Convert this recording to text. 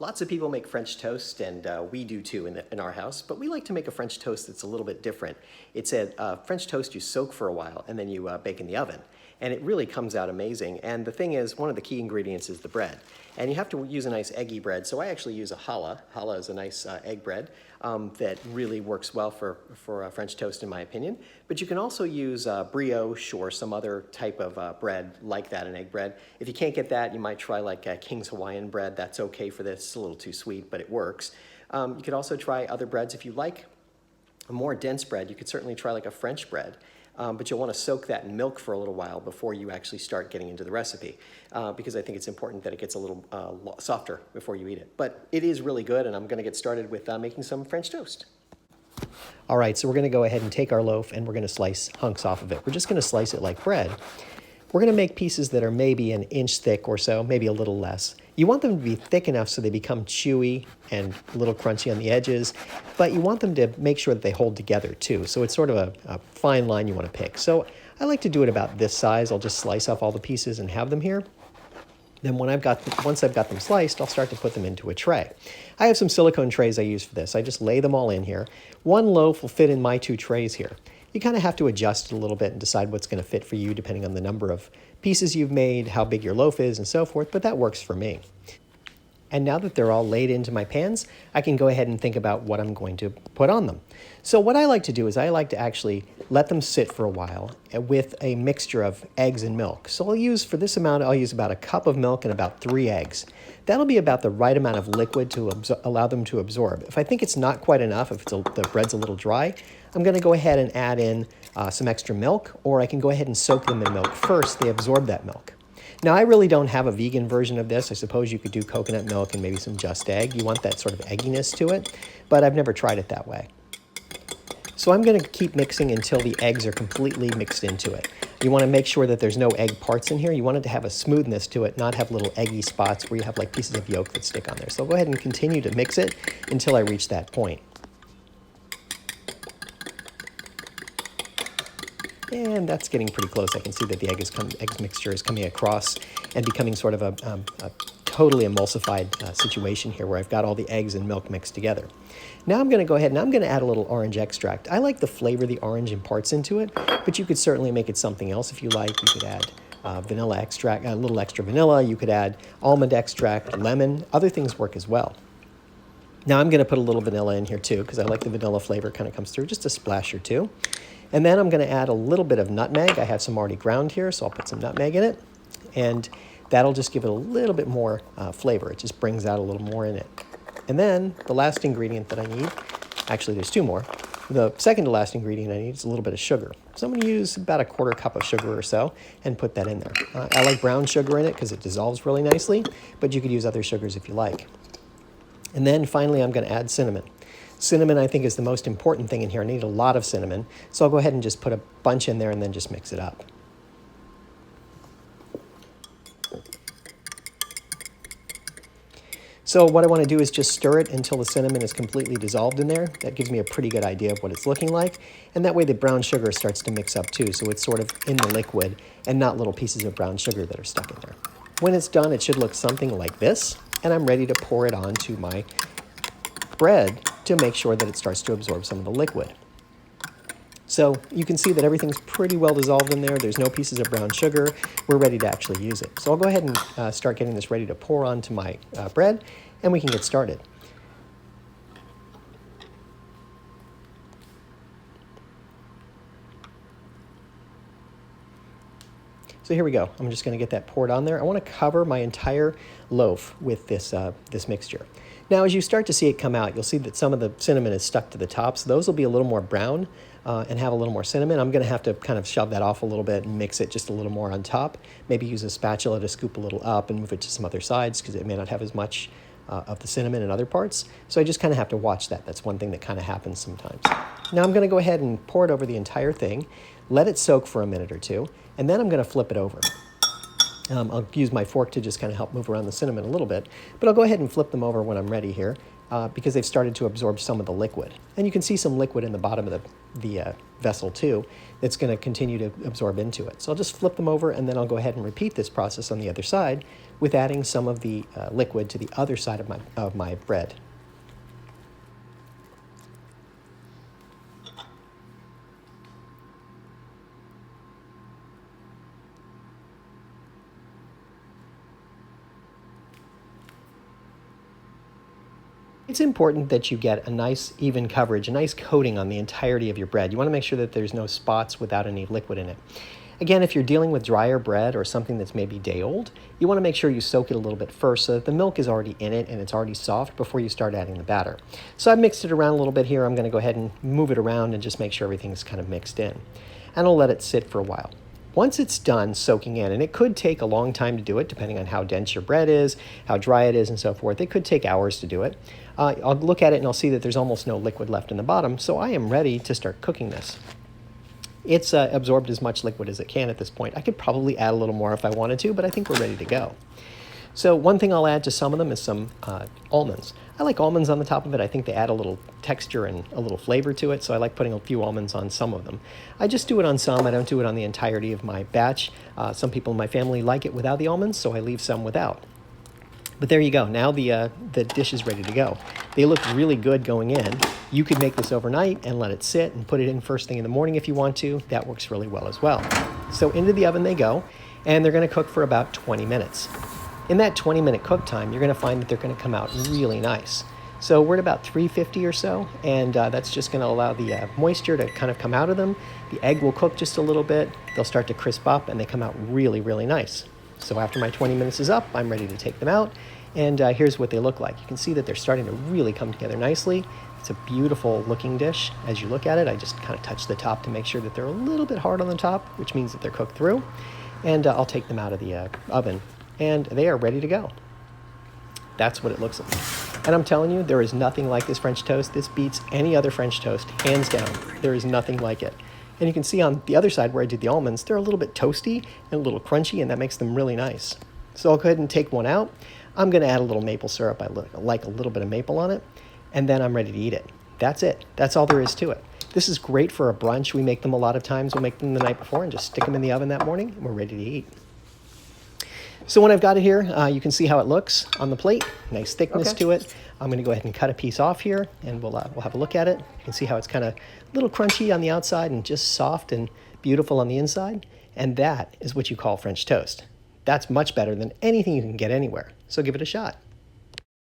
Lots of people make French toast, and we do too in our house, but we like to make a French toast that's a little bit different. It's a French toast you soak for a while, and then you bake in the oven. And it really comes out amazing. And the thing is, one of the key ingredients is the bread. And you have to use a nice eggy bread, so I actually use a challah. Challah is a nice egg bread that really works well for French toast, in my opinion. But you can also use brioche or some other type of bread like that, an egg bread. If you can't get that, you might try like King's Hawaiian bread. That's okay for this. It's a little too sweet, but it works. You could also try other breads if you like a more dense bread. You could certainly try like a French bread. But you'll want to soak that in milk for a little while before you actually start getting into the recipe, because I think it's important that it gets a little softer before you eat it. But it is really good, and I'm going to get started with making some French toast. All right, so we're going to go ahead and take our loaf, and we're going to slice hunks off of it. We're just going to slice it like bread. We're going to make pieces that are maybe an inch thick or so, maybe a little less. You want them to be thick enough so they become chewy and a little crunchy on the edges, but you want them to make sure that they hold together too. So it's sort of a fine line you want to pick. So I like to do it about this size. I'll just slice off all the pieces and have them here. Then once I've got them sliced, I'll start to put them into a tray. I have some silicone trays I use for this. I just lay them all in here. One loaf will fit in my 2 trays here. You kind of have to adjust it a little bit and decide what's going to fit for you depending on the number of pieces you've made, how big your loaf is, and so forth, but that works for me. And now that they're all laid into my pans, I can go ahead and think about what I'm going to put on them. So what I like to do is I like to actually let them sit for a while with a mixture of eggs and milk. So for this amount, I'll use about a cup of milk and about 3 eggs. That'll be about the right amount of liquid to allow them to absorb. If I think it's not quite enough, if the bread's a little dry, I'm going to go ahead and add in some extra milk, or I can go ahead and soak them in milk first. They absorb that milk. Now, I really don't have a vegan version of this. I suppose you could do coconut milk and maybe some just egg. You want that sort of egginess to it, but I've never tried it that way. So I'm going to keep mixing until the eggs are completely mixed into it. You want to make sure that there's no egg parts in here. You want it to have a smoothness to it, not have little eggy spots where you have like pieces of yolk that stick on there. So I'll go ahead and continue to mix it until I reach that point. And that's getting pretty close. I can see that the egg mixture is coming across and becoming sort of a totally emulsified situation here where I've got all the eggs and milk mixed together. Now I'm going to go ahead and I'm going to add a little orange extract. I like the flavor the orange imparts into it, but you could certainly make it something else if you like. You could add vanilla extract, a little extra vanilla. You could add almond extract, lemon. Other things work as well. Now I'm going to put a little vanilla in here too because I like the vanilla flavor kind of comes through, just a splash or two. And then I'm going to add a little bit of nutmeg. I have some already ground here, so I'll put some nutmeg in it. And that'll just give it a little bit more flavor. It just brings out a little more in it. And then the last ingredient that I need, actually there's 2 more. The second to last ingredient I need is a little bit of sugar. So I'm going to use about a 1/4 cup of sugar or so and put that in there. I like brown sugar in it because it dissolves really nicely, but you could use other sugars if you like. And then finally I'm going to add cinnamon. Cinnamon, I think, is the most important thing in here. I need a lot of cinnamon, so I'll go ahead and just put a bunch in there and then just mix it up. So what I want to do is just stir it until the cinnamon is completely dissolved in there. That gives me a pretty good idea of what it's looking like, and that way the brown sugar starts to mix up too, so it's sort of in the liquid and not little pieces of brown sugar that are stuck in there. When it's done, it should look something like this, and I'm ready to pour it onto my bread to make sure that it starts to absorb some of the liquid. So you can see that everything's pretty well dissolved in there. There's no pieces of brown sugar. We're ready to actually use it. So I'll go ahead and start getting this ready to pour onto my bread, and we can get started. So here we go. I'm just going to get that poured on there. I want to cover my entire loaf with this mixture. Now, as you start to see it come out, you'll see that some of the cinnamon is stuck to the top, so those will be a little more brown and have a little more cinnamon. I'm going to have to kind of shove that off a little bit and mix it just a little more on top. Maybe use a spatula to scoop a little up and move it to some other sides because it may not have as much of the cinnamon in other parts. So I just kind of have to watch that. That's one thing that kind of happens sometimes. Now I'm going to go ahead and pour it over the entire thing, let it soak for a minute or two, and then I'm going to flip it over. I'll use my fork to just kind of help move around the cinnamon a little bit, but I'll go ahead and flip them over when I'm ready here because they've started to absorb some of the liquid. And you can see some liquid in the bottom of the vessel too that's going to continue to absorb into it. So I'll just flip them over and then I'll go ahead and repeat this process on the other side with adding some of the liquid to the other side of my bread. It's important that you get a nice even coverage, a nice coating on the entirety of your bread. You want to make sure that there's no spots without any liquid in it. Again, if you're dealing with drier bread or something that's maybe day old, you want to make sure you soak it a little bit first so that the milk is already in it and it's already soft before you start adding the batter. So I've mixed it around a little bit here. I'm going to go ahead and move it around and just make sure everything's kind of mixed in. And I'll let it sit for a while. Once it's done soaking in, and it could take a long time to do it depending on how dense your bread is, how dry it is, and so forth. It could take hours to do it. I'll look at it and I'll see that there's almost no liquid left in the bottom, so I am ready to start cooking this. It's absorbed as much liquid as it can at this point. I could probably add a little more if I wanted to, but I think we're ready to go. So one thing I'll add to some of them is some almonds. I like almonds on the top of it. I think they add a little texture and a little flavor to it, so I like putting a few almonds on some of them. I just do it on some. I don't do it on the entirety of my batch. Some people in my family like it without the almonds, so I leave some without. But there you go. Now the dish is ready to go. They look really good going in. You could make this overnight and let it sit and put it in first thing in the morning if you want to. That works really well as well. So into the oven they go, and they're going to cook for about 20 minutes. In that 20-minute cook time, you're going to find that they're going to come out really nice. So we're at about 350 or so, and that's just going to allow the moisture to kind of come out of them. The egg will cook just a little bit. They'll start to crisp up, and they come out really, really nice. So after my 20 minutes is up, I'm ready to take them out, and here's what they look like. You can see that they're starting to really come together nicely. It's a beautiful looking dish. As you look at it, I just kind of touch the top to make sure that they're a little bit hard on the top, which means that they're cooked through, and I'll take them out of the oven. And they are ready to go. That's what it looks like. And I'm telling you, there is nothing like this French toast. This beats any other French toast, hands down. There is nothing like it. And you can see on the other side where I did the almonds, they're a little bit toasty and a little crunchy, and that makes them really nice. So I'll go ahead and take one out. I'm going to add a little maple syrup. I like a little bit of maple on it. And then I'm ready to eat it. That's it. That's all there is to it. This is great for a brunch. We make them a lot of times. We'll make them the night before and just stick them in the oven that morning, and we're ready to eat. So when I've got it here, you can see how it looks on the plate. Nice thickness to it. I'm going to go ahead and cut a piece off here, and we'll have a look at it. You can see how it's kind of a little crunchy on the outside and just soft and beautiful on the inside. And that is what you call French toast. That's much better than anything you can get anywhere. So give it a shot.